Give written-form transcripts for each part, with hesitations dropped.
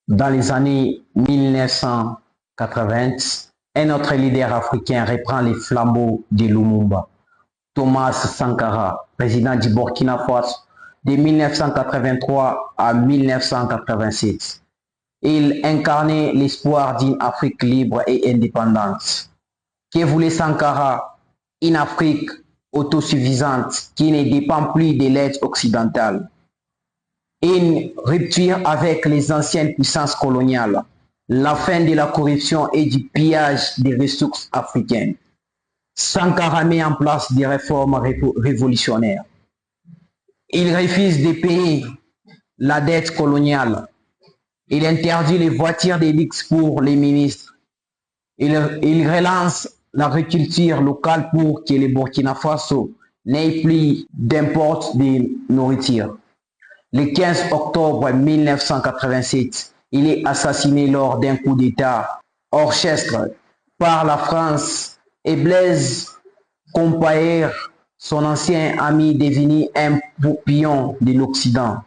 Dans les années 1980, un autre leader africain reprend les flambeaux de Lumumba, Thomas Sankara, président du Burkina Faso de 1983 à 1987. Il incarnait l'espoir d'une Afrique libre et indépendante. Que voulait Sankara? Une Afrique autosuffisante qui ne dépend plus de l'aide occidentale. Une rupture avec les anciennes puissances coloniales, la fin de la corruption et du pillage des ressources africaines. Sankara met en place des réformes révolutionnaires. Il refuse de payer la dette coloniale. Il interdit les voitures de luxe pour les ministres. Il relance l'agriculture locale pour que le Burkina Faso n'ait plus d'import de nourriture. Le 15 octobre 1987, il est assassiné lors d'un coup d'État orchestré par la France et Blaise Compaoré, son ancien ami, devenu un pion de l'Occident.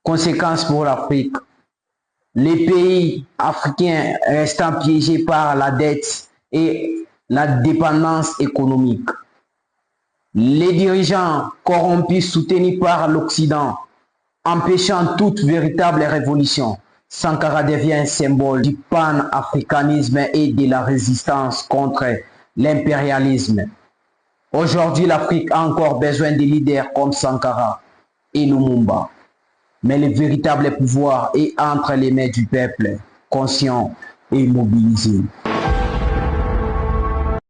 Conséquence pour l'Afrique. Les pays africains restant piégés par la dette et la dépendance économique. Les dirigeants corrompus soutenus par l'Occident, empêchant toute véritable révolution. Sankara devient un symbole du pan-africanisme et de la résistance contre l'impérialisme. Aujourd'hui, l'Afrique a encore besoin de leaders comme Sankara et Lumumba. Mais le véritable pouvoir est entre les mains du peuple, conscient et mobilisé.